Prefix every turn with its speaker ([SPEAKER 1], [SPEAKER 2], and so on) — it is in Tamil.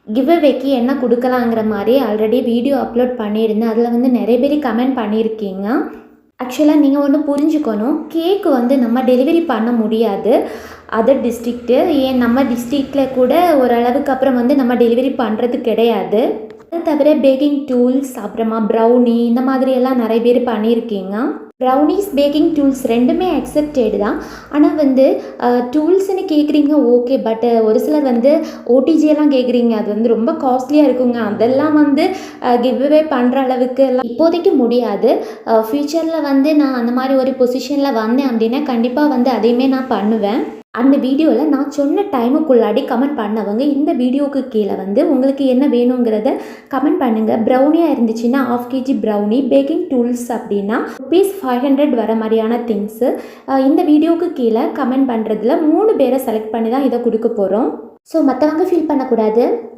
[SPEAKER 1] கிவ்அவேக்கு என்ன கொடுக்கலாங்கிற மாதிரி ஆல்ரெடி வீடியோ அப்லோட் பண்ணியிருந்தேன். அதில் வந்து நிறைய பேர் கமெண்ட் பண்ணியிருக்கீங்க. ஆக்சுவலாக நீங்கள் ஒன்று புரிஞ்சுக்கணும், கேக்கு வந்து நம்ம டெலிவரி பண்ண முடியாது அதர் டிஸ்ட்ரிக்ட்டு. ஏன் நம்ம டிஸ்ட்ரிக்டில் கூட ஓரளவுக்கு அப்புறம் வந்து நம்ம டெலிவரி பண்ணுறது கிடையாது. அதை தவிர பேக்கிங் டூல்ஸ், அப்புறமா ப்ரௌனி, இந்த மாதிரியெல்லாம் நிறைய பேர் பண்ணியிருக்கீங்க. ப்ரௌனிஸ், பேக்கிங் டூல்ஸ் ரெண்டுமே அக்செப்டட் தான். ஆனால் வந்து டூல்ஸ்ன்னு கேட்குறீங்க ஓகே, பட் ஒரு சிலர் வந்து ஓடிஜி எல்லாம் கேட்குறீங்க, அது வந்து ரொம்ப காஸ்ட்லியாக இருக்குங்க. அதெல்லாம் வந்து கிவ்அவே பண்ணுற அளவுக்கு எல்லாம் இப்போதைக்கு முடியாது. ஃப்யூச்சரில் வந்து நான் அந்த மாதிரி ஒரு பொசிஷனில் வந்தேன் அப்படின்னா கண்டிப்பாக வந்து அதையுமே நான் பண்ணுவேன். அந்த வீடியோவில் நான் சொன்ன டைமுக்குள்ளாடி கமெண்ட் பண்ணவங்க இந்த வீடியோவுக்கு கீழே வந்து உங்களுக்கு என்ன வேணுங்கிறத கமெண்ட் பண்ணுங்கள். ப்ரௌனியாக இருந்துச்சுன்னா 1/2 kg ப்ரௌனி, பேக்கிங் டூல்ஸ் அப்படின்னா ₹500 வர மாதிரியான திங்ஸு. இந்த வீடியோவுக்கு கீழே கமெண்ட் பண்ணுறதுல 3 பேரை செலக்ட் பண்ணி தான் இதை கொடுக்க போகிறோம். ஸோ மற்றவங்க ஃபீல் பண்ணக்கூடாது.